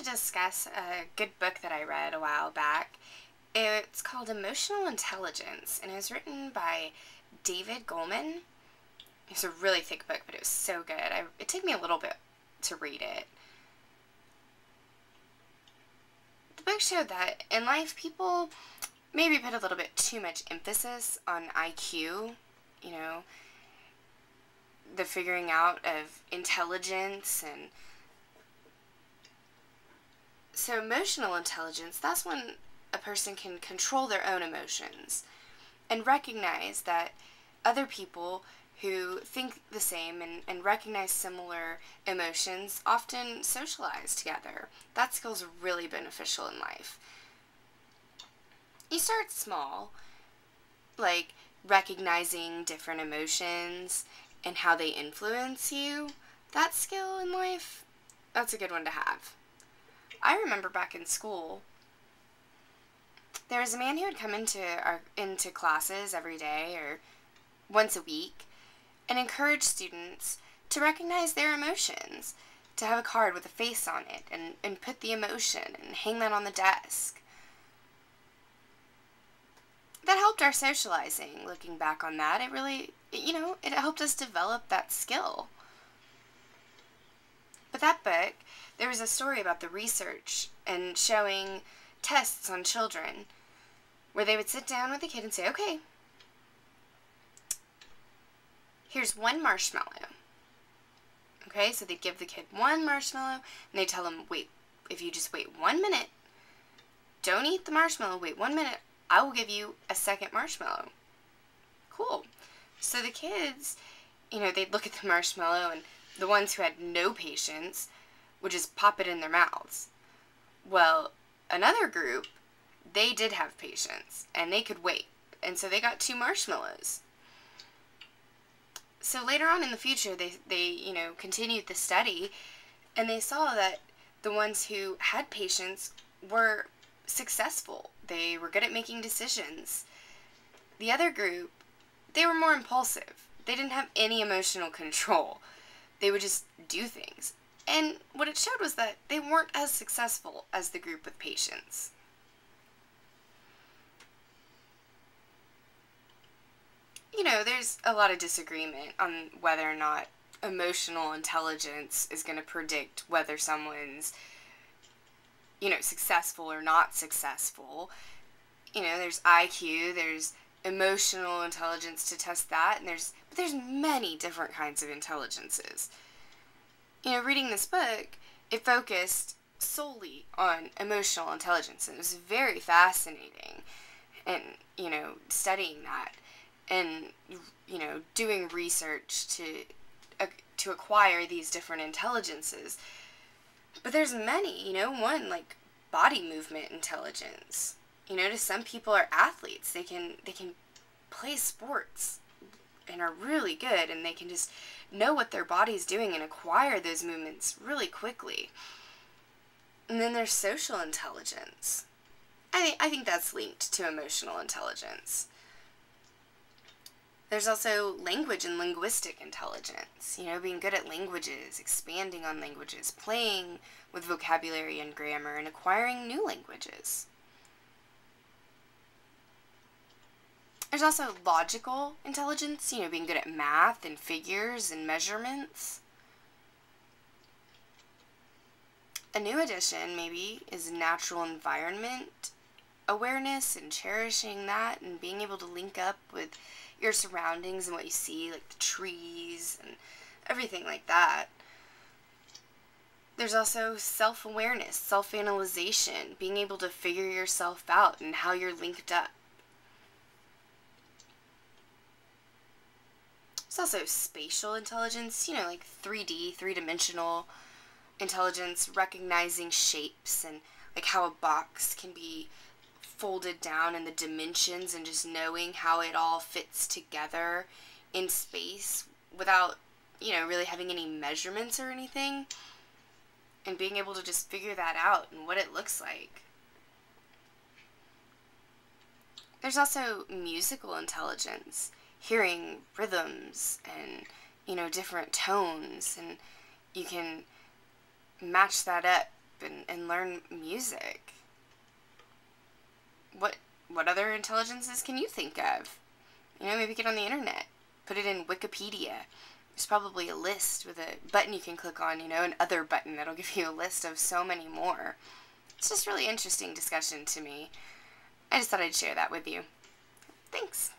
discuss a good book that I read a while back. It's called Emotional Intelligence, and it was written by David Goleman. It's a really thick book, but it was so good. It took me a little bit to read it. The book showed that in life, people maybe put a little bit too much emphasis on IQ, you know, the figuring out of intelligence. And so emotional intelligence, that's when a person can control their own emotions and recognize that other people who think the same and recognize similar emotions often socialize together. That skill is really beneficial in life. You start small, like recognizing different emotions and how they influence you. That skill in life, that's a good one to have. I remember back in school, there was a man who would come into classes every day or once a week and encourage students to recognize their emotions, to have a card with a face on it and put the emotion and hang that on the desk. That helped our socializing. Looking back on that, it really, it helped us develop that skill. But that book, there was a story about the research and showing tests on children where they would sit down with a kid and say, okay, here's one marshmallow. Okay, so they'd give the kid one marshmallow and they'd tell him, wait, if you just wait 1 minute, don't eat the marshmallow, wait 1 minute, I will give you a second marshmallow. Cool. So the kids, they'd look at the marshmallow, and the ones who had no patience would just pop it in their mouths. Well, another group, they did have patience, and they could wait, and so they got 2 marshmallows. So later on in the future, they continued the study, and they saw that the ones who had patience were successful. They were good at making decisions. The other group, they were more impulsive. They didn't have any emotional control. They would just do things. And what it showed was that they weren't as successful as the group with patience. There's a lot of disagreement on whether or not emotional intelligence is going to predict whether someone's, successful or not successful. There's IQ, there's emotional intelligence to test that, and there's many different kinds of intelligences. Reading this book, it focused solely on emotional intelligence, and it was very fascinating, and, studying that, and, doing research to acquire these different intelligences. But there's many, one like body movement intelligence. To some people are athletes. They can play sports and are really good, and they can just know what their body's doing and acquire those movements really quickly. And then there's social intelligence. I think that's linked to emotional intelligence. There's also language and linguistic intelligence, being good at languages, expanding on languages, playing with vocabulary and grammar, and acquiring new languages. There's also logical intelligence, being good at math and figures and measurements. A new addition, maybe, is natural environment awareness and cherishing that and being able to link up with your surroundings and what you see, like the trees and everything like that. There's also self-awareness, self-analyzation, being able to figure yourself out and how you're linked up. There's also spatial intelligence, like 3D, three-dimensional intelligence, recognizing shapes and like how a box can be folded down in the dimensions and just knowing how it all fits together in space without, really having any measurements or anything, and being able to just figure that out and what it looks like. There's also musical intelligence, hearing rhythms and, different tones, and you can match that up and learn music. What other intelligences can you think of? Maybe get on the internet. Put it in Wikipedia. There's probably a list with a button you can click on, an other button that'll give you a list of so many more. It's just really interesting discussion to me. I just thought I'd share that with you. Thanks.